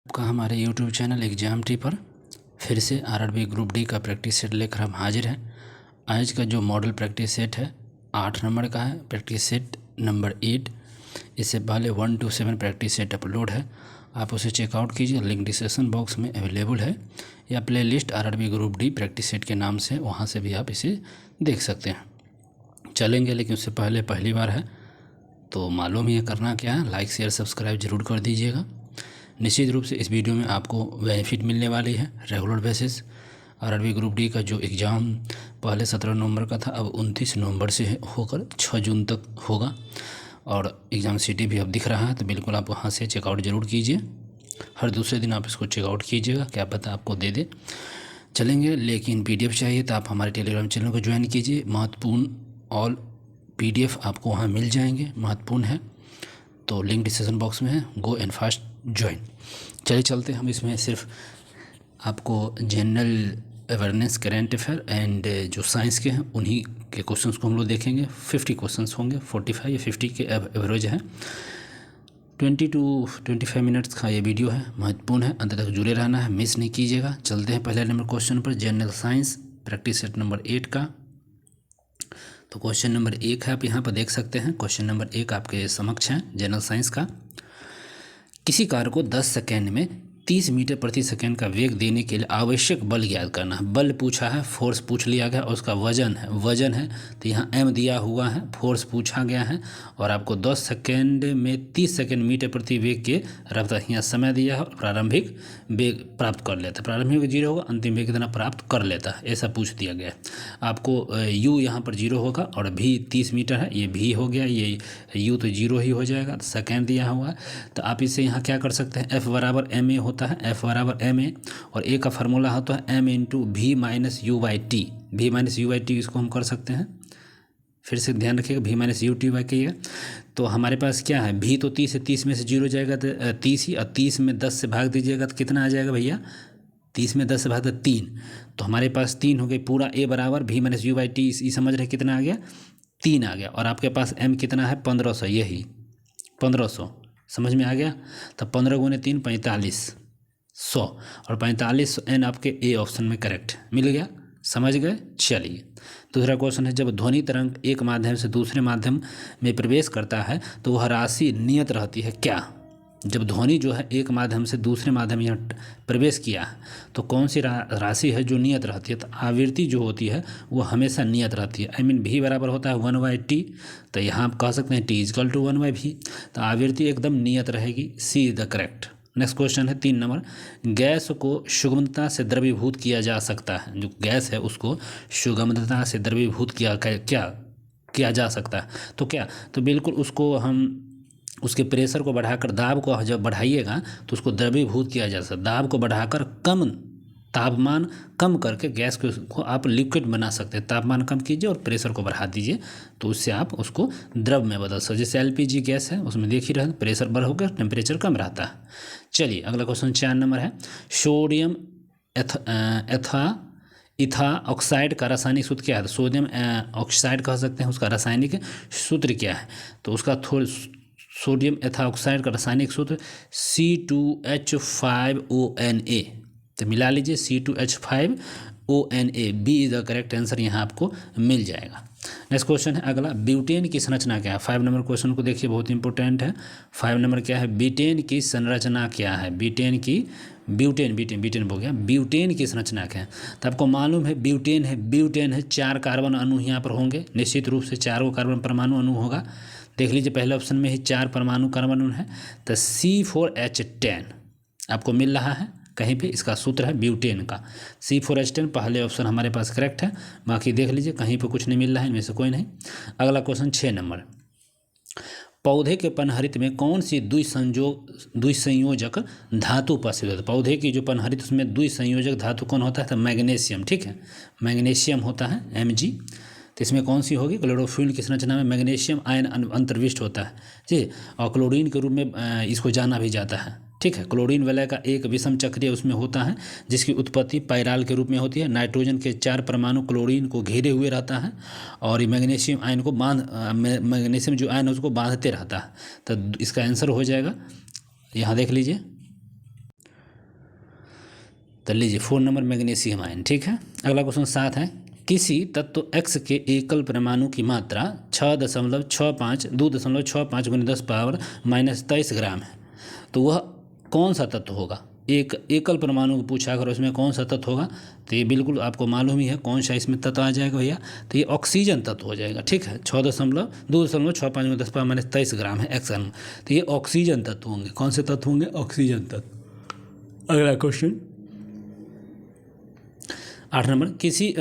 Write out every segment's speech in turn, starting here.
आपका हमारे YouTube channel exam T पर फिर से आरआरबी ग्रुप डी का प्रैक्टिस सेट लेकर हम हाजिर हैं। आज का जो मॉडल प्रैक्टिस सेट है 8 नंबर का है, प्रैक्टिस सेट नंबर 8। इससे पहले 1 to 7 प्रैक्टिस सेट अपलोड है, आप उसे चेकआउट कीजिए, लिंक डिस्क्रिप्शन बॉक्स में अवेलेबल है, या play list RRB group D practice set के नाम से, वहाँ से भी आप इसे देख सकते हैं। चलेंगे, लेकिन उससे पहले पहली बार है तो मालूम ही है करना क्या है, लाइक शेयर सब्सक्राइब जरूर कर दीजिएगा। निश्चित रूप से इस वीडियो में आपको बेनिफिट मिलने वाली है। Regular basis RRB group D का जो एग्ज़ाम पहले 17 नवंबर का था, अब 29 नवंबर से होकर 6 जून तक होगा, और एग्ज़ाम सिटी भी अब दिख रहा है, तो बिल्कुल आप वहाँ से चेकआउट ज़रूर कीजिए। हर दूसरे दिन आप इसको चेकआउट कीजिएगा, क्या पता आपको दे दे। चलेंगे, लेकिन PDF चाहिए तो आप हमारे टेलीग्राम चैनल को ज्वाइन कीजिए। महत्वपूर्ण ऑल PDF आपको वहाँ मिल जाएंगे, महत्वपूर्ण है, तो लिंक डिस्क्रिप्शन बॉक्स में है, गो एंड फास्ट ज्वाइन। चलिए चलते हैं, हम इसमें सिर्फ आपको general awareness, current affair and जो साइंस के हैं उन्हीं के क्वेश्चंस को हम लोग देखेंगे। 50 क्वेश्चंस होंगे, 45 या 50 के एवरेज है। 20 to 25 मिनट्स का ये वीडियो है, महत्वपूर्ण है, अंत तक जुड़े रहना है, मिस नहीं कीजिएगा। चलते हैं पहले नंबर क्वेश्चन पर, general science practice set number 8 का। तो क्वेश्चन नंबर 1 है, आप यहाँ पर देख सकते हैं। क्वेश्चन नंबर 1 आपके समक्ष है, जनरल साइंस का। किसी कार को 10 सेकेंड में 30 मीटर प्रति सेकेंड का वेग देने के लिए आवश्यक बल ज्ञात करना है। बल पूछा है, फोर्स पूछ लिया गया, और उसका वजन है तो यहाँ m दिया हुआ है, फोर्स पूछा गया है, और आपको 10 सेकेंड में 30 सेकेंड मीटर प्रति वेग के रफ्तार, यहाँ समय दिया है, और प्रारंभिक वेग प्राप्त कर लेता है। प्रारंभिक वेग 0 होगा, अंतिम वेग कितना प्राप्त कर लेता है, ऐसा पूछ दिया गया है। आपको u यहाँ पर 0 होगा, और v 30 मीटर है, ये v हो गया, ये u तो 0 ही हो जाएगा, सेकेंड दिया हुआ है। तो आप इसे यहाँ क्या कर सकते हैं, F बराबर ma होता है, F बराबर ma, और a का फार्मूला होता है m into v minus you by T. v minus you by T इसको हम कर सकते हैं, फिर से ध्यान रखिएगा, v minus U T by कहिएगा। तो हमारे पास क्या है, v तो 30 है, 30 में से 0 जाएगा तो 30 ही, और 30 में 10 से भाग दीजिएगा तो कितना आ जाएगा भैया, 30 में 10 से भाग 3, तो हमारे पास 3 हो गई। पूरा a बराबर v minus you by T, ये समझ रहे कितना आ गया, 3 आ गया, और आपके पास m कितना है 1500, यही 1500 समझ में आ गया। तो 15 गुने 3 4500, और 4500 n आपके ए ऑप्शन में करेक्ट मिल गया, समझ गए। चलिए दूसरा क्वेश्चन है, जब ध्वनि तरंग एक माध्यम से दूसरे माध्यम में प्रवेश करता है तो वह राशि नियत रहती है क्या। जब ध्वनि जो है एक माध्यम से दूसरे माध्यम में प्रवेश किया है तो कौन सी राशि है जो नियत रहती है। तो आवृत्ति जो होती है वो हमेशा नियत रहती है, आई मीन v बराबर होता है 1/t, तो यहाँ आप कह सकते हैं t इजकल टू 1/v, तो आवृत्ति एकदम नियत रहेगी, C is the correct. Next question है 3 नंबर, गैस को सुगमता से द्रवीभूत किया जा सकता है। जो गैस है उसको सुगमता से द्रवीभूत किया जा सकता है, तो क्या, तो बिल्कुल उसको हम उसके प्रेशर को बढ़ाकर, दाब को जब बढ़ाइएगा तो उसको द्रवीभूत किया जा सकता है। दाब को बढ़ाकर तापमान कम करके गैस को आप लिक्विड बना सकते हैं। तापमान कम कीजिए और प्रेशर को बढ़ा दीजिए, तो उससे आप उसको द्रव में बदल सकते। जैसे LPG गैस है, उसमें देख ही रहे, प्रेशर बढ़ होकर टेम्परेचर कम रहता है। चलिए अगला क्वेश्चन 4 नंबर है, सोडियम इथा ऑक्साइड का रासायनिक सूत्र क्या है। तो सोडियम ऑक्साइड कह सकते हैं, उसका रासायनिक सूत्र क्या है। तो उसका सोडियम एथाऑक्साइड का रासायनिक सूत्र C2H5ONa, तो मिला लीजिए C2H5ONa, B is the correct answer, यहाँ आपको मिल जाएगा। नेक्स्ट क्वेश्चन है अगला, ब्यूटेन की संरचना क्या है। 5 नंबर क्वेश्चन को देखिए, बहुत इंपॉर्टेंट है। 5 नंबर क्या है, ब्यूटेन की संरचना क्या है। ब्यूटेन हो गया, ब्यूटेन की संरचना क्या है। तो आपको मालूम है ब्यूटेन है 4 कार्बन अणु यहाँ पर होंगे, निश्चित रूप से 4 कार्बन परमाणु अणु होगा। देख लीजिए पहले ऑप्शन में ही 4 परमाणु कार्बन अणु है, तो C4H10 आपको मिल रहा है कहीं पे, इसका सूत्र है ब्यूटेन का C4H10, पहले ऑप्शन हमारे पास करेक्ट है। बाकी देख लीजिए कहीं पे कुछ नहीं मिल रहा है, इनमें से कोई नहीं। अगला क्वेश्चन 6 नंबर, पौधे के पनहरित में कौन सी द्विसंयोजक धातु उपस्थित होता है। पौधे की जो पनहरित उसमें द्विसंयोजक धातु कौन होता है, तो मैग्नीशियम, ठीक है, मैग्नीशियम होता है Mg। तो इसमें कौन सी होगी, क्लोरोफिल की संरचना में मैग्नीशियम आयन अंतर्विष्ट होता है जी, और क्लोरीन के रूप में इसको जाना भी जाता है, ठीक है। क्लोरीन वलय का एक विषम चक्रीय उसमें होता है, जिसकी उत्पत्ति पाइराल के रूप में होती है। नाइट्रोजन के 4 परमाणु क्लोरीन को घेरे हुए रहता है, और ये मैग्नीशियम आयन को मैग्नीशियम जो आयन है उसको बांधते रहता है। तो इसका आंसर हो जाएगा, यहाँ देख लीजिए तो लीजिए 4 नंबर मैग्नीशियम आयन। ठीक है, अगला क्वेश्चन 7 है, किसी तत्व x के एकल परमाणु की मात्रा 6.65 2.65 × 10⁻³ ग्राम है, तो वह कौन सा तत्व होगा? एक एकल परमाणु को पूछा अगर उसमें कौन सा तत्व होगा, तो ये बिल्कुल आपको मालूम ही है कौन सा इसमें तत्व आ जाएगा भैया, तो ये ऑक्सीजन तत्व हो जाएगा। ठीक है, 2.65 × 10⁻23 ग्राम है एक्स अणु, तो ये ऑक्सीजन तत्व होंगे। कौन से तत्व होंगे? ऑक्सीजन तत्व। अगला क्वेश्चन 8 नंबर, किसी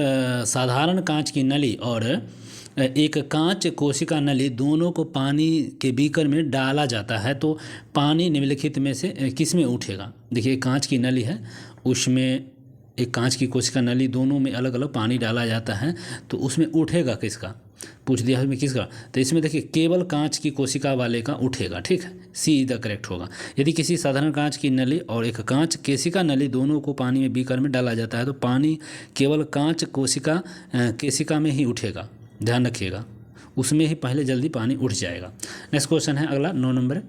साधारण कांच की नली और एक कांच कोशिका नली दोनों को पानी के बीकर में डाला जाता है, तो पानी निम्नलिखित में से किस में उठेगा? देखिए कांच की नली है, उसमें एक कांच की कोशिका नली, दोनों में अलग अलग पानी डाला जाता है, तो उसमें उठेगा किसका? पूछ दिया उसमें किसका, तो इसमें देखिए केवल कांच की कोशिका वाले का उठेगा। ठीक है, सी द करेक्ट होगा। यदि किसी साधारण कांच की नली और एक कांच केशिका नली दोनों को पानी में बीकर में डाला जाता है, तो पानी केवल कांच केशिका में ही उठेगा, ध्यान रखिएगा, उसमें ही पहले जल्दी पानी उठ जाएगा। नेक्स्ट क्वेश्चन है अगला 9 नंबर,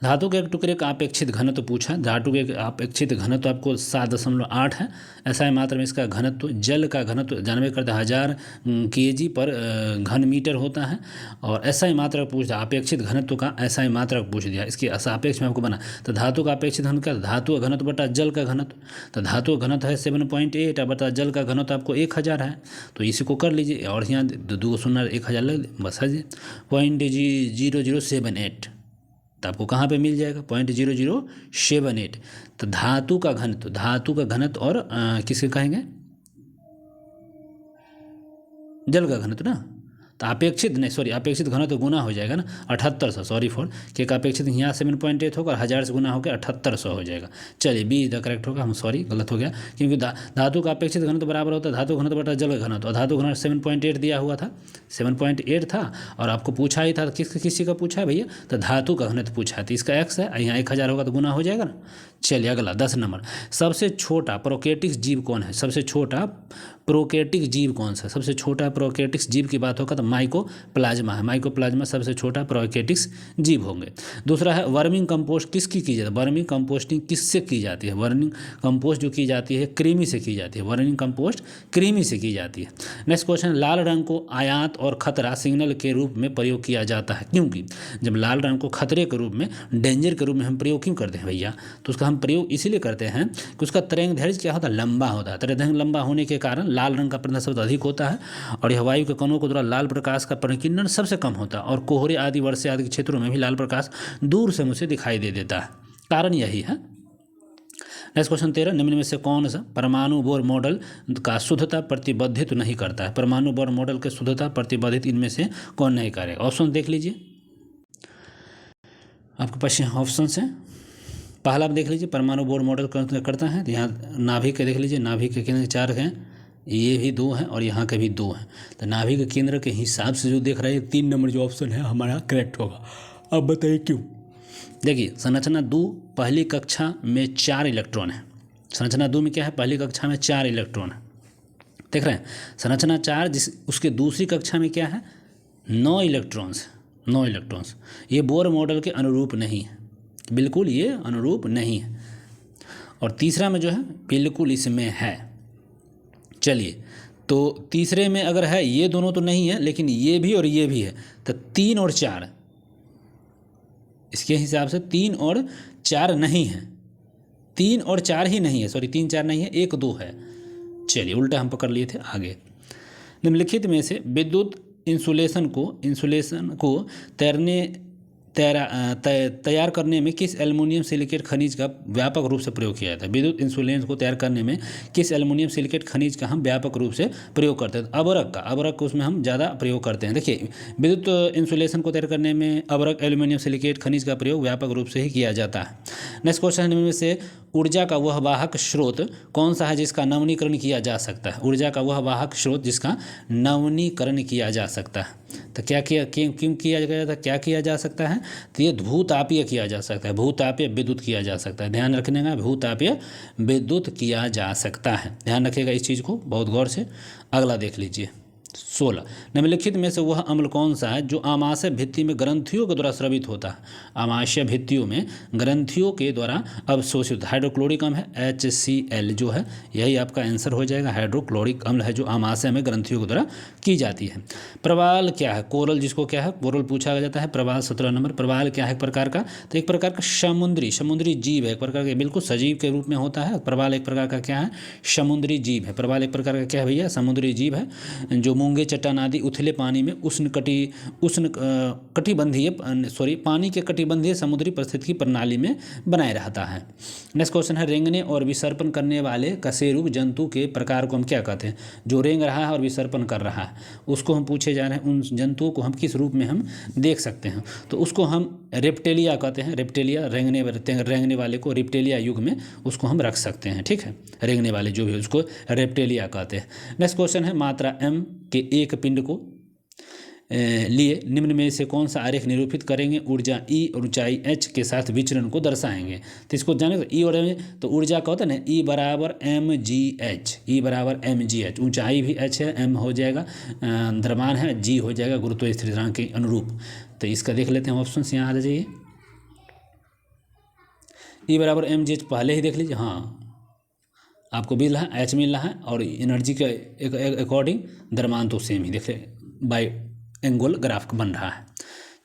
धातु के एक टुकड़े का अपेक्षित घनत्व पूछा। धातु के अपेक्षित घनत्व आपको 7.8 है। ऐसा है मात्रा में इसका घनत्व, जल का घनत्व जानवे करते 1000 kg पर घन मीटर होता है, और ऐसा ही मात्रा पूछा अपेक्षित घनत्व का, ऐसा ही मात्रा पूछ दिया, इसके सापेक्ष में आपको बना। तो धातु का अपेक्षित घनत्व क्या? धातु का घनत्व बटा जल का घनत्व, तो धातु का घनत्व है 7.8 बटा जल का घनत्व आपको 1000 है, तो इसी को कर लीजिए, और यहाँ 2 शून्य 1000 लग बस है जी 0.0078, तो आपको कहाँ पे मिल जाएगा? 0.0078। तो धातु का घनत्व और किसके कहेंगे? जल का घनत्व ना, तो अपेक्षित घनत्व गुना हो जाएगा ना 7800, सॉरी फॉर के का अपेक्षित यहाँ 7.8 होगा और 1000 से गुना होकर 7800 हो जाएगा। चलिए बी द करेक्ट होगा, हम सॉरी गलत हो गया, क्योंकि धातु का अपेक्षित घनत्व बराबर होता है धातु घनत्व बटा जल का घनत्व, और धातु घनत्व 7.8 दिया हुआ था, 7.8 था, और आपको पूछा ही था किसी का पूछा है भैया, तो धातु का घनत्व पूछा है, तो इसका एक्स है, यहाँ 1000 होगा तो गुना हो जाएगा ना। चलिए अगला 10 नंबर, सबसे छोटा प्रोकैरियोटिक जीव कौन है? सबसे छोटा प्रोकैरियोटिक जीव कौन सा? सबसे छोटा प्रोकैरियोटिक जीव की बात होगा तो माइकोप्लाज्मा है। माइकोप्लाज्मा सबसे छोटा प्रोकैरियोटिक जीव होंगे। दूसरा है वर्मिंग कंपोस्ट किसकी की जाती है? वर्मिंग कंपोस्टिंग किससे की जाती है? वर्मिंग कंपोस्ट जो की जाती है कृमि से की जाती है, वर्मिंग कंपोस्ट कृमि से की जाती है। नेक्स्ट क्वेश्चन, लाल रंग को आयात और खतरा सिग्नल के रूप में प्रयोग किया जाता है, क्योंकि जब लाल रंग को खतरे के रूप में, डेंजर के रूप में हम प्रयोग क्यों करते हैं भैया? तो उसका हम प्रयोग इसीलिए करते हैं कि उसका तरंगदैर्घ्य क्या होता है? लंबा होता है। तरंगदैर्घ्य लंबा होने के कारण लाल रंग का प्रदर्शन सबसे अधिक होता है, और यह वायु के कणों के द्वारा लाल प्रकाश का परिकीर्णन सबसे कम होता है, और कोहरे आदि वर्षा आदि के क्षेत्रों में भी लाल प्रकाश दूर से मुझे दिखाई दे देता है, कारण यही है। नेक्स्ट क्वेश्चन 13, निम्न में से कौन सा परमाणु बोर मॉडल का शुद्धता प्रतिबंधित नहीं करता है? परमाणु बोर मॉडल के शुद्धता प्रतिबंधित इनमें से कौन नहीं करेगा? ऑप्शन देख लीजिए, आपके पास ऑप्शन है। पहला आप देख लीजिए, परमाणु बोर मॉडल करता है, तो यहाँ नाभिक के देख लीजिए, नाभिक के केंद्र 4 हैं, ये भी 2 हैं और यहाँ के भी 2 हैं, तो नाभिक के केंद्र के हिसाब से जो देख रहा है 3 नंबर जो ऑप्शन है हमारा करेक्ट होगा। अब बताइए क्यों? देखिए संरचना 2 पहली कक्षा में 4 इलेक्ट्रॉन है। संरचना 2 में क्या है? पहली कक्षा में 4 इलेक्ट्रॉन है, देख रहे हैं। संरचना 4 उसके दूसरी कक्षा में क्या है? 9 इलेक्ट्रॉन्स, 9 इलेक्ट्रॉन्स। ये बोर मॉडल के अनुरूप नहीं है, बिल्कुल ये अनुरूप नहीं है। और तीसरा में जो है बिल्कुल इसमें है। चलिए, तो तीसरे में अगर है, ये दोनों तो नहीं है, लेकिन ये भी और ये भी है, तो 3 और 4 इसके हिसाब से 3 और 4 नहीं है, 3 और 4 ही नहीं है, सॉरी 3 4 नहीं है, 1 2 है। चलिए उल्टा हम पकड़ लिए थे आगे। निम्नलिखित में से विद्युत इंसुलेशन को तैयार करने में किस एल्युमिनियम सिलिकेट खनिज का व्यापक रूप से प्रयोग किया जाता है? विद्युत इंसुलेशन को तैयार करने में किस एल्युमिनियम सिलिकेट खनिज का हम व्यापक रूप से प्रयोग करते हैं? अबरक का उसमें हम ज़्यादा प्रयोग करते हैं। देखिए विद्युत इंसुलेशन को तैयार करने में अबरक एल्युमिनियम सिलिकेट खनिज का प्रयोग व्यापक रूप से ही किया जाता है। नेक्स्ट क्वेश्चन, इनमें से ऊर्जा का वह वाहक स्रोत कौन सा है जिसका नवीनीकरण किया जा सकता है? ऊर्जा का वह वाहक स्रोत जिसका नवीनीकरण किया जा सकता है, तो क्या क्यों किया गया था? क्या किया जा सकता है? तो ये भूतापीय किया जा सकता है, भूतापीय विद्युत किया जा सकता है। ध्यान रखने का, भूतापीय विद्युत किया जा सकता है, ध्यान रखिएगा इस चीज़ को बहुत गौर से। अगला देख लीजिए 16। निम्नलिखित में से वह अम्ल कौन सा है जो आमाशय भित्ति में ग्रंथियों के द्वारा स्रावित होता है? आमाशय भित्तियों में ग्रंथियों के द्वारा अवशोषित हाइड्रोक्लोरिक अम्ल है HCl जो है, यही आपका आंसर हो जाएगा। हाइड्रोक्लोरिक अम्ल है जो आमाशय में ग्रंथियों के द्वारा की जाती है। प्रवाल क्या है? कोरल, जिसको क्या है कोरल पूछा जाता है। प्रवाल 17 नंबर। प्रवाल क्या है? एक प्रकार का, तो एक प्रकार का समुद्री जीव है, एक प्रकार का बिल्कुल सजीव के रूप में होता है। प्रवाल एक प्रकार का क्या है? समुद्री जीव है। प्रवाल एक प्रकार का क्या है भैया? समुद्री जीव है जो मूंगे, चट्टान आदि उथले पानी में पानी के कटिबंधीय समुद्री परिस्थिति की प्रणाली में बनाए रहता है। नेक्स्ट क्वेश्चन है, रेंगने और विसर्पण करने वाले कशेरुक जंतु के प्रकार को हम क्या कहते हैं? जो रेंग रहा है और विसर्पण कर रहा है उसको हम पूछे जा रहे हैं, उन जंतुओं को हम किस रूप में हम देख सकते हैं? तो उसको हम रेप्टेलिया कहते हैं। रेप्टेलिया, रेंगने वाले को रेप्टेलिया युग में उसको हम रख सकते हैं। ठीक है, रेंगने वाले जो भी उसको रेप्टेलिया कहते हैं। नेक्स्ट क्वेश्चन है, मात्रा m के एक पिंड को लिए निम्न में से कौन सा आरेख निरूपित करेंगे? ऊर्जा E और ऊंचाई h के साथ विचरण को दर्शाएंगे। तो इसको जाने E और m, तो ऊर्जा का होता है ना E बराबर mgh, E बराबर mgh, ऊंचाई भी h है, m हो जाएगा द्रव्यमान है, g हो जाएगा गुरुत्व स्थिरांक के अनुरूप। तो इसका देख लेते हैं ऑप्शन, यहाँ आ जाइए। E बराबर mgh पहले ही देख लीजिए, हाँ आपको मिल रहा है, एच मिल रहा है, और एनर्जी के अकॉर्डिंग द्रव्यमान तो सेम ही देख ले, बाई एंगल ग्राफ बन रहा है।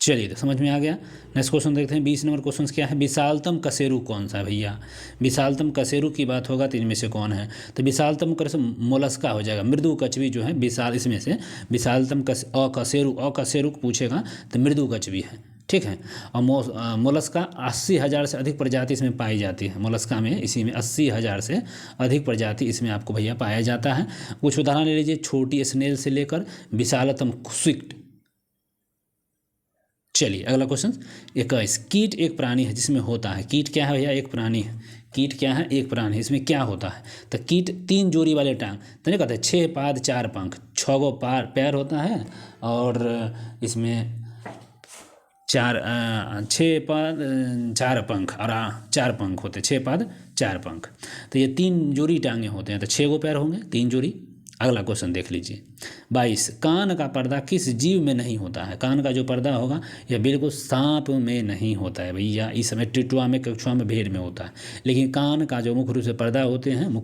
चलिए तो समझ में आ गया। नेक्स्ट क्वेश्चन देखते हैं। 20 नंबर क्वेश्चन क्या है? विशालतम कशेरुक कौन सा है भैया? विशालतम कशेरुक की बात होगा तो इनमें से कौन है? तो विशालतम मोलस्का हो जाएगा। मृदु कछवी जो है विशाल, इसमें से विशालतम अकशेरुक पूछेगा तो मृदु कछवी है। ठीक है, और मोलस्का 80,000 से अधिक प्रजाति इसमें पाई जाती है। मोलस्का में इसी में 80,000 से अधिक प्रजाति इसमें आपको भैया पाया जाता है। कुछ उदाहरण ले लीजिए, छोटी स्नेल से लेकर विशालतम स्क्विड। चलिए अगला क्वेश्चन 21। कीट एक प्राणी है जिसमें होता है, कीट क्या है भैया? एक प्राणी है। कीट क्या है? एक प्राणी है। इसमें क्या होता है? तो कीट 3 जोड़ी वाले टांग, तो नहीं कहते 6 पाद 4 पंख, 6 गो पैर होता है, और इसमें 6 पाद 4 पंख, और 4 पंख होते, 6 पाद 4 पंख। तो ये 3 जोड़ी टांगे होते हैं, तो 6 गो पैर होंगे, 3 जोड़ी। अगला क्वेश्चन देख लीजिए 22। कान का पर्दा किस जीव में नहीं होता है? कान का जो पर्दा होगा यह बिल्कुल सांप में नहीं होता है भैया। इस समय टिटुआ में, कछुआ में, भेड़ में होता है। लेकिन कान का जो मुख्य रूप से पर्दा होते हैं,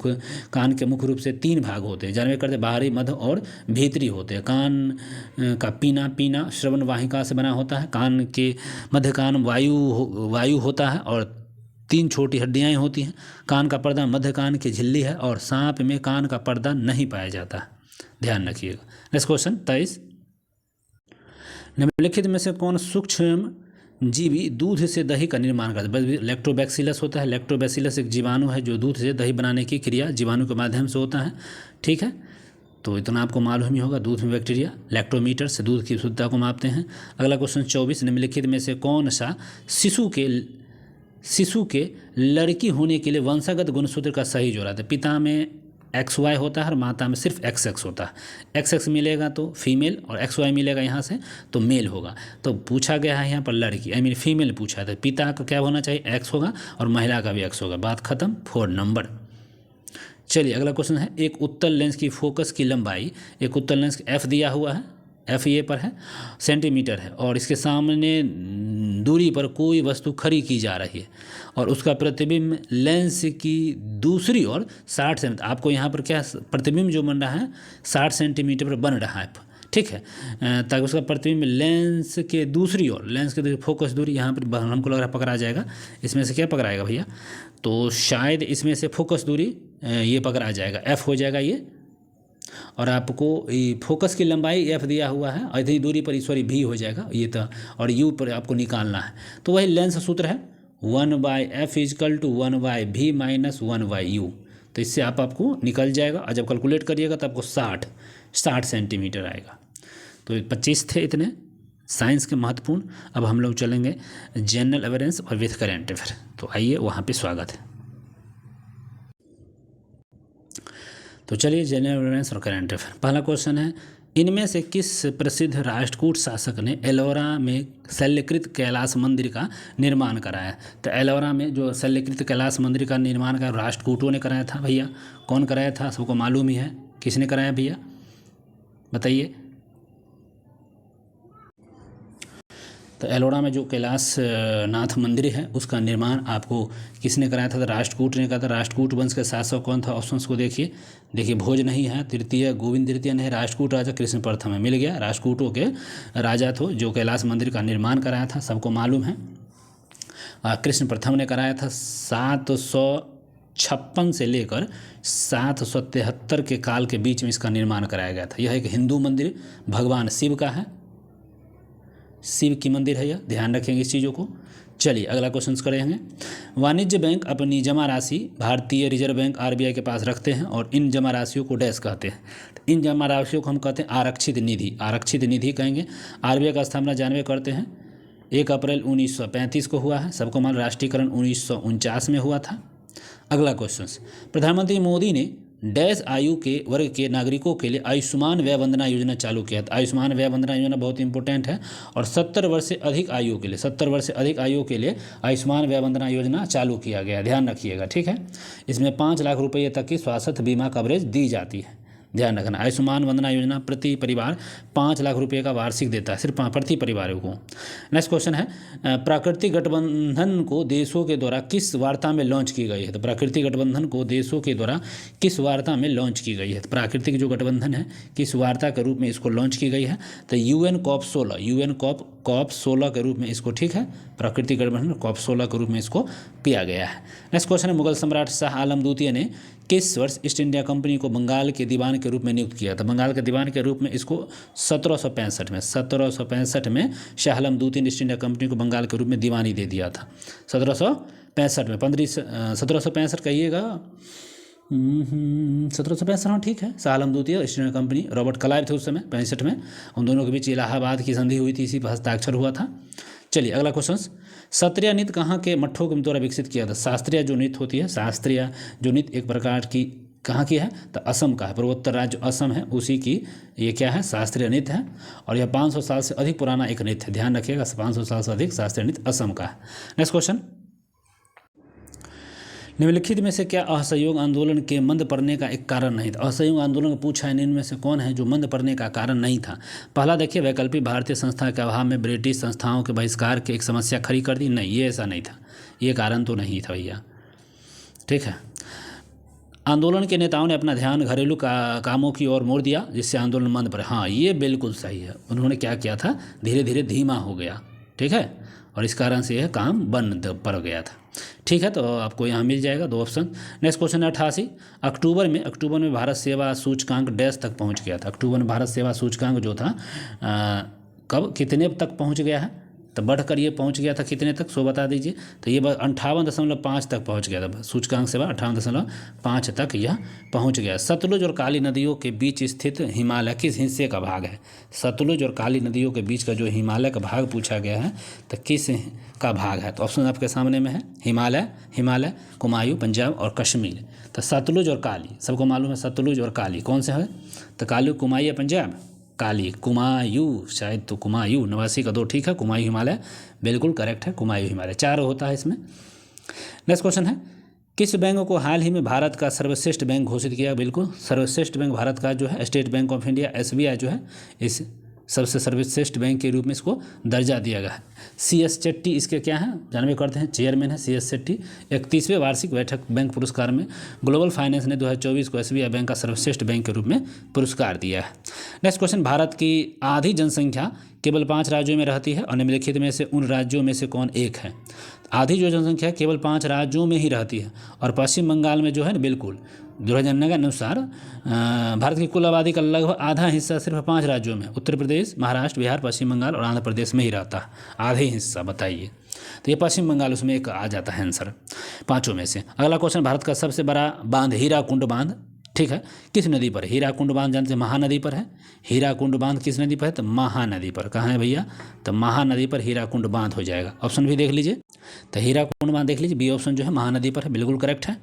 कान के मुख्य रूप से 3 भाग होते हैं, जानवे करते बाहरी, मध्य और भीतरी होते हैं। कान का पीना श्रवण वाहिका से बना होता है। कान के मध्य कान वायु होता है, और 3 छोटी हड्डियाँ होती हैं। कान का पर्दा मध्य कान की झिल्ली है, और सांप में कान का पर्दा नहीं पाया जाता है, ध्यान रखिएगा। Next question 23। निम्नलिखित में से कौन सूक्ष्म जीवी दूध से दही का निर्माण करता है? लैक्टोबैसिलस होता है। लैक्टोबैसिलस एक जीवाणु है जो दूध से दही बनाने की क्रिया जीवाणु के माध्यम से होता है। ठीक है, तो इतना आपको मालूम ही होगा। दूध में बैक्टीरिया, लैक्टोमीटर से दूध की शुद्धता को मापते हैं। अगला क्वेश्चन 24। निम्नलिखित में से कौन सा शिशु के लड़की होने के लिए वंशागत गुणसूत्र का सही जोड़ा है? पिता में XY होता है और माता में सिर्फ XX होता है। XX मिलेगा तो फीमेल, और XY मिलेगा यहाँ से तो मेल होगा। तो पूछा गया है यहाँ पर लड़की, फीमेल पूछा था। पिता का क्या होना चाहिए? X होगा, और महिला का भी X होगा। बात खत्म, 4 नंबर। चलिए अगला क्वेश्चन है। एक उत्तल लेंस की फोकस की लंबाई, एक उत्तल लेंस F दिया हुआ है, F ये पर है, सेंटीमीटर है, और इसके सामने दूरी पर कोई वस्तु खड़ी की जा रही है, और उसका प्रतिबिंब लेंस की दूसरी ओर 60 सेंटीमीटर, आपको यहाँ पर क्या प्रतिबिंब जो बन रहा है 60 सेंटीमीटर पर बन रहा है। ठीक है, ताकि उसका प्रतिबिंब लेंस के दूसरी ओर, लेंस के दूसरी फोकस दूरी यहाँ पर हमको लग रहा है पकड़ा जाएगा। इसमें से क्या पकड़ाएगा भैया? तो शायद इसमें से फोकस दूरी ये पकड़ा जाएगा, F हो जाएगा ये, और आपको फोकस की लंबाई F दिया हुआ है, और इतनी दूरी पर V हो जाएगा ये तो, और U पर आपको निकालना है। तो वही लेंस सूत्र है 1/F = 1/V - 1/U। तो इससे आपको निकल जाएगा, और जब कैलकुलेट करिएगा तो आपको 60 सेंटीमीटर आएगा। तो 25 थे इतने साइंस के महत्वपूर्ण। अब हम लोग चलेंगे जनरल अवेयरनेस और विथ करेंट अफेयर। तो आइए वहाँ पे स्वागत है। तो चलिए जनरल अवेयरनेस और करेंट अफेयर। पहला क्वेश्चन है, इनमें से किस प्रसिद्ध राष्ट्रकूट शासक ने एलोरा में शैलकृत कैलाश मंदिर का निर्माण कराया? तो एलोरा में जो शैलकृत कैलाश मंदिर का निर्माण का राष्ट्रकूटों ने कराया था भैया। कौन कराया था? सबको मालूम ही है। किसने कराया भैया? बताइए। तो एलोरा में जो कैलाश नाथ मंदिर है उसका निर्माण आपको किसने कराया था? तो राष्ट्रकूट ने कहा था। राष्ट्रकूट वंश के शासक कौन था? ऑप्शंस को देखिए भोज नहीं है, तृतीय गोविंद तृतीय नहीं, राष्ट्रकूट राजा कृष्ण प्रथम है। मिल गया, राष्ट्रकूटों के राजा थे जो कैलाश मंदिर का निर्माण कराया था, सबको मालूम है। कृष्ण प्रथम ने कराया था। 756 से लेकर 773 के काल के बीच में इसका निर्माण कराया गया था। यह एक हिंदू मंदिर भगवान शिव का है, शिव की मंदिर है यह, ध्यान रखेंगे इस चीज़ों को। चलिए अगला क्वेश्चन करेंगे। वाणिज्य बैंक अपनी जमा राशि भारतीय रिजर्व बैंक आरबीआई के पास रखते हैं और इन जमा राशियों को डैश कहते हैं। इन जमा राशियों को हम कहते हैं आरक्षित निधि, आरक्षित निधि कहेंगे। आरबीआई का स्थापना 92 करते हैं, 1 अप्रैल 1935 को हुआ है, सबको मान। राष्ट्रीयकरण 1949 में हुआ था। अगला क्वेश्चन, प्रधानमंत्री मोदी ने डैश आयु के वर्ग के नागरिकों के लिए आयुष्मान व्यय वंदना योजना चालू किया था। आयुष्मान व्यय वंदना योजना बहुत इंपॉर्टेंट है और 70 वर्ष से अधिक आयु के लिए, 70 वर्ष से अधिक आयु के लिए आयुष्मान व्यय वंदना योजना चालू किया गया, ध्यान रखिएगा, ठीक है। इसमें 5 लाख रुपये तक की स्वास्थ्य बीमा कवरेज दी जाती है, ध्यान रखना। आयुष्मान वंदना योजना प्रति परिवार 5 लाख रुपये का वार्षिक देता है, सिर्फ प्रति परिवार को। नेक्स्ट क्वेश्चन है, प्राकृतिक गठबंधन को देशों के द्वारा किस वार्ता में लॉन्च की गई है? तो प्राकृतिक गठबंधन को देशों के द्वारा किस वार्ता में लॉन्च की गई है? तो प्राकृतिक जो गठबंधन है किस वार्ता के रूप में इसको लॉन्च की गई है? तो UN COP 16, UN COP 16 के रूप में इसको, ठीक है, प्राकृतिक गठबंधन COP 16 के रूप में इसको किया गया है। नेक्स्ट क्वेश्चन है, मुगल सम्राट शाह आलम द्वितीय ने किस वर्ष ईस्ट इंडिया कंपनी को बंगाल के दीवान के रूप में नियुक्त किया था? बंगाल के दीवान के रूप में इसको 1765 में शाह आलम द्वितीय ने ईस्ट इंडिया कंपनी को बंगाल के रूप में दीवानी दे दिया था। 1765 में 1765 कहिएगा, 1765, हाँ ठीक है। शाह आलम द्वितीय east India company, Robert Clive थे उस समय 65 में, उन दोनों के बीच इलाहाबाद की संधि हुई थी, इसी पर हस्ताक्षर हुआ था। चलिए अगला क्वेश्चन, शास्त्रीय नृत्य कहाँ के मठों के द्वारा विकसित किया था? शास्त्रीय जो नृत्य होती है, शास्त्रीय जो नृत्य एक प्रकार की कहाँ की है? तो असम का है, पूर्वोत्तर राज्य असम है, उसी की ये क्या है? शास्त्रीय नृत्य है। और यह 500 साल से अधिक पुराना एक नृत्य है, ध्यान रखिएगा, 500 साल से अधिक शास्त्रीय नृत्य असम का है। नेक्स्ट क्वेश्चन, निम्नलिखित में से क्या असहयोग आंदोलन के मंद पड़ने का एक कारण नहीं था? असहयोग आंदोलन को पूछा है, इनमें से कौन है जो मंद पड़ने का कारण नहीं था? पहला देखिए, वैकल्पिक भारतीय संस्था के अभाव में ब्रिटिश संस्थाओं के बहिष्कार की एक समस्या खड़ी कर दी। नहीं, ये ऐसा नहीं था, ये कारण तो नहीं था भैया, ठीक है। आंदोलन के नेताओं ने अपना ध्यान घरेलू कामों की ओर मोड़ दिया, जिससे आंदोलन मंद पड़े। हाँ, ये बिल्कुल सही है, उन्होंने क्या किया था? धीरे धीरे धीमा हो गया, ठीक है, और इस कारण से यह काम बंद पड़ गया था, ठीक है। तो आपको यहाँ मिल जाएगा 2 ऑप्शन। नेक्स्ट क्वेश्चन है 88, अक्टूबर में भारत सेवा सूचकांक डैश तक पहुँच गया था? अक्टूबर में भारत सेवा सूचकांक जो था कब कितने तक पहुँच गया है? तो बढ़कर ये पहुंच गया था कितने तक, सो बता दीजिए। तो ये 58.5 तक पहुंच गया था, सूचकांक सेवा 58.5 तक यह पहुंच गया। सतलुज और काली नदियों के बीच स्थित हिमालय किस हिस्से का भाग है? सतलुज और काली नदियों के बीच का जो हिमालय का भाग पूछा गया है, तो किस का भाग है? तो ऑप्शन आपके सामने में है, हिमालय, कुमायूं पंजाब और कश्मीर। तो सतलुज और काली, सबको मालूम है सतलुज और काली कौन से है? तो काली कुमायूं पंजाब, काली कुमायूं, शायद तो कुमायूं 89 का 2, ठीक है, कुमायूं हिमालय बिल्कुल करेक्ट है, कुमायूं हिमालय 4 होता है इसमें। नेक्स्ट क्वेश्चन है, किस बैंक को हाल ही में भारत का सर्वश्रेष्ठ बैंक घोषित किया? बिल्कुल सर्वश्रेष्ठ बैंक भारत का जो है state bank of India, SBI जो है, इस सबसे सर्वश्रेष्ठ बैंक के रूप में इसको दर्जा दिया गया है। CS शेट्टी इसके क्या हैं? जानवे करते हैं, चेयरमैन है CS शेट्टी। 31वें वार्षिक बैठक बैंक पुरस्कार में ग्लोबल फाइनेंस ने 2024 को SBI बैंक का सर्वश्रेष्ठ बैंक के रूप में पुरस्कार दिया है। नेक्स्ट क्वेश्चन, भारत की आधी जनसंख्या केवल 5 राज्यों में रहती है और निम्नलिखित में से उन राज्यों में से कौन एक है? आधी जो जनसंख्या केवल 5 राज्यों में ही रहती है और पश्चिम बंगाल में जो है ना, बिल्कुल 2009 के अनुसार भारत की कुल आबादी का लगभग आधा हिस्सा सिर्फ 5 राज्यों में, उत्तर प्रदेश, महाराष्ट्र, बिहार, पश्चिम बंगाल और आंध्र प्रदेश में ही रहता है, आधे हिस्सा, बताइए। तो ये पश्चिम बंगाल उसमें एक आ जाता है आंसर 5 में से। अगला क्वेश्चन, भारत का सबसे बड़ा बांध हीराकुंड बांध, ठीक है, किस नदी पर? हीराकुंड बांध जानते हैं, महानदी पर है। हीराकुंड बांध किस नदी पर है? तो महानदी पर। कहाँ है भैया? तो महानदी पर हीराकुंड बांध हो जाएगा। ऑप्शन भी देख लीजिए, तो हीराकुंड बांध देख लीजिए, बी ऑप्शन जो है महानदी पर है, बिल्कुल करेक्ट है।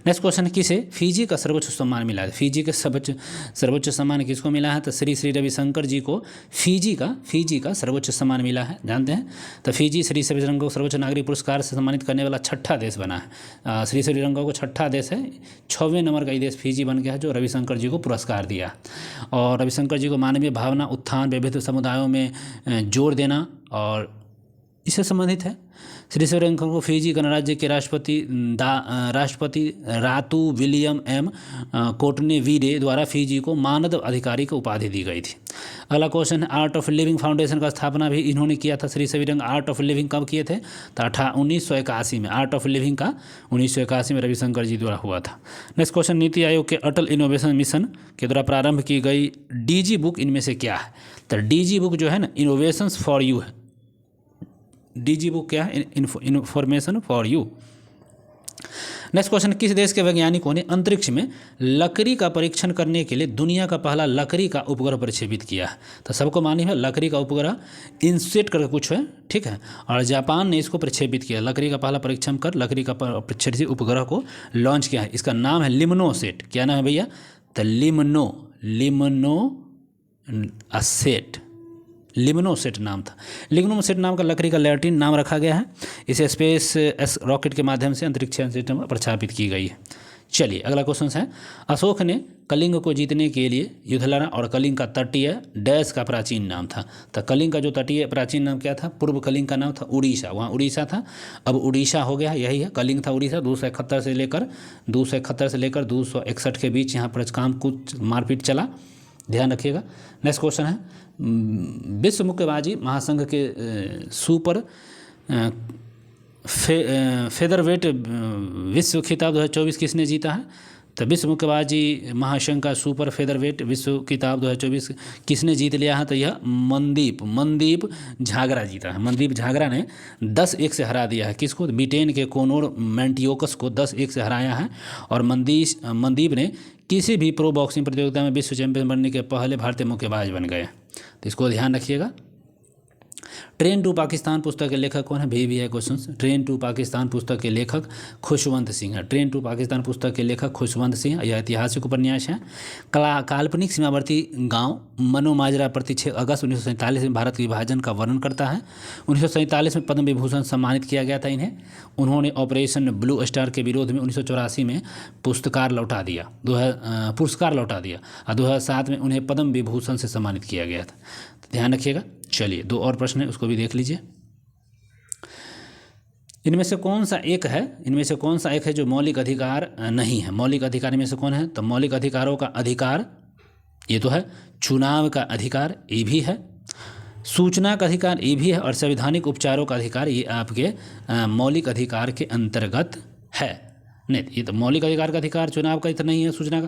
नेक्स्ट क्वेश्चन, किसे फिजी का सर्वोच्च सम्मान मिला है? फिजी का सर्वोच्च सम्मान किसको मिला है? तो श्री रविशंकर जी को फिजी का सर्वोच्च सम्मान मिला है, जानते हैं। तो फिजी श्री रविशंकर को सर्वोच्च नागरिक पुरस्कार से सम्मानित करने वाला 6ठा देश बना है। श्री रविशंकर को 6ठा देश है, 6वें नंबर का ये देश फिजी बन क्या है जो रविशंकर जी को पुरस्कार दिया। और रविशंकर जी को मानवीय भावना, उत्थान, विविध समुदायों में जोर देना और इससे संबंधित है। श्री रविशंकर को फिजी गणराज्य के राष्ट्रपति रातू विलियम एम कोटनेवीरे द्वारा फिजी को मानद अधिकारी की उपाधि दी गई थी। अगला क्वेश्चन है, आर्ट ऑफ लिविंग फाउंडेशन का स्थापना भी इन्होंने किया था। Shri Ravishankar art of living कब किए थे? तो 1981 में। आर्ट ऑफ लिविंग का 1981 में रविशंकर जी द्वारा हुआ था। नेक्स्ट क्वेश्चन, नीति आयोग के अटल इनोवेशन मिशन के द्वारा प्रारंभ की गई डीजी बुक इनमें से क्या है? तो डीजी बुक जो है ना, इनोवेशंस फॉर यू है। डीजी बुक क्या है? Information for you. Next question, किस देश के वैज्ञानिकों ने अंतरिक्ष में लकड़ी का परीक्षण करने के लिए दुनिया का पहला लकड़ी का उपग्रह प्रक्षेपित किया है? तो सबको मालूम है लकड़ी का उपग्रह इंसेट करके कुछ है, ठीक है, और जापान ने इसको प्रक्षेपित किया। लकड़ी का पहला परीक्षण कर लकड़ी का प्रक्षेपित उपग्रह को लॉन्च किया है। इसका नाम है लिम्नोसेट। क्या नाम है भैया? तो लिम्नोसेट लिम्नोसेट नाम था। लिम्नोसेट नाम का लकड़ी का लैटिन नाम रखा गया है। इसे स्पेस रॉकेट के माध्यम से अंतरिक्ष सिस्टम में प्रक्षेपित की गई है। चलिए अगला क्वेश्चन है, अशोक ने कलिंग को जीतने के लिए युद्ध लड़ा और कलिंग का तटीय डैश का प्राचीन नाम था। तो कलिंग का जो तटीय प्राचीन नाम क्या था? पूर्व कलिंग का नाम था उड़ीसा। वहाँ उड़ीसा था, अब उड़ीसा हो गया, यही है। कलिंग था उड़ीसा। 271 से लेकर 261 के बीच यहाँ पर काम कुछ मारपीट चला, ध्यान रखिएगा। नेक्स्ट क्वेश्चन है, विश्व मुक्केबाजी महासंघ के सुपर फेदरवेट विश्व खिताब 2024 किसने जीता है? तो विश्व मुक्केबाजी महासंघ का सुपर फेदरवेट विश्व खिताब 2024 किसने जीत लिया है? तो यह मनदीप झागरा जीता है। मनदीप झागरा ने 10-1 से हरा दिया है। किसको? ब्रिटेन के कोनोर मैंटियोकस को 10-1 से हराया है। और मनदीप ने किसी भी प्रो बॉक्सिंग प्रतियोगिता में विश्व चैंपियन बनने के पहले भारतीय मुक्केबाज बन गए। तो इसको ध्यान रखिएगा। ट्रेन टू पाकिस्तान पुस्तक के लेखक कौन है? भी है क्वेश्चन। ट्रेन टू पाकिस्तान पुस्तक के लेखक खुशवंत सिंह है। ट्रेन टू पाकिस्तान पुस्तक के लेखक खुशवंत सिंह। यह ऐतिहासिक उपन्यास है। काल्पनिक सीमावर्ती गांव मनोमाजरा प्रति 6 अगस्त 1947 में भारत के विभाजन का वर्णन करता है। 1947 में पद्म विभूषण सम्मानित किया गया था इन्हें। उन्होंने ऑपरेशन ब्लू स्टार के विरोध में 1984 में पुरस्कार लौटा दिया और 2007 में उन्हें पद्म विभूषण से सम्मानित किया गया था। तो ध्यान रखिएगा। चलिए 2 और प्रश्न है, उसको भी देख लीजिए। इनमें से कौन सा एक है जो मौलिक अधिकार नहीं है? मौलिक अधिकार में से कौन है? तो मौलिक अधिकारों का अधिकार ये तो है, चुनाव का अधिकार ये भी है, सूचना का अधिकार ये भी है, और संवैधानिक उपचारों का अधिकार ये आपके मौलिक अधिकार के अंतर्गत है। नहीं, ये तो मौलिक अधिकार का अधिकार चुनाव का इतना नहीं है, सूचना का।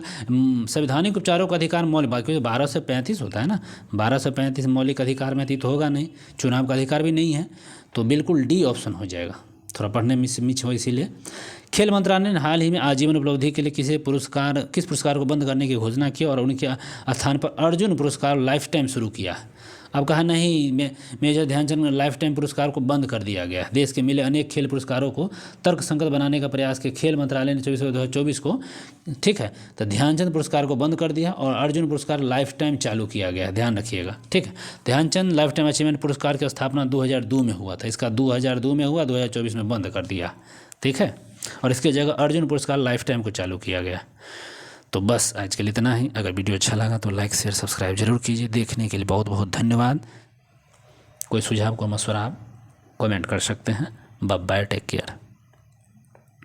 संवैधानिक उपचारों का अधिकार मौलिक, क्योंकि 12 से 35 होता है ना, 12 से 35 मौलिक अधिकार में तो होगा नहीं, चुनाव का अधिकार भी नहीं है, तो बिल्कुल डी ऑप्शन हो जाएगा। थोड़ा पढ़ने में मिच हो इसीलिए। खेल मंत्रालय ने हाल ही में आजीवन उपलब्धि के लिए किस पुरस्कार को बंद करने की घोषणा की और उनके स्थान पर अर्जुन पुरस्कार लाइफ टाइम शुरू किया। अब कहा नहीं, मेजर ध्यानचंद लाइफ टाइम पुरस्कार को बंद कर दिया गया। देश के मिले अनेक खेल पुरस्कारों को तर्कसंगत बनाने का प्रयास के खेल मंत्रालय ने 2024 को, ठीक है, तो ध्यानचंद पुरस्कार को बंद कर दिया और अर्जुन पुरस्कार लाइफ टाइम चालू किया गया। ध्यान रखिएगा, ठीक है। ध्यानचंद लाइफ टाइम अचीवमेंट पुरस्कार की स्थापना 2002 में हुआ था। इसका 2002 में हुआ, 2024 में बंद कर दिया, ठीक है, और इसके जगह अर्जुन पुरस्कार लाइफ टाइम को चालू किया गया। तो बस आज के लिए इतना ही। अगर वीडियो अच्छा लगा तो लाइक शेयर सब्सक्राइब जरूर कीजिए। देखने के लिए बहुत बहुत धन्यवाद। कोई सुझाव को मशवरा आप कमेंट कर सकते हैं। Bye bye, take care.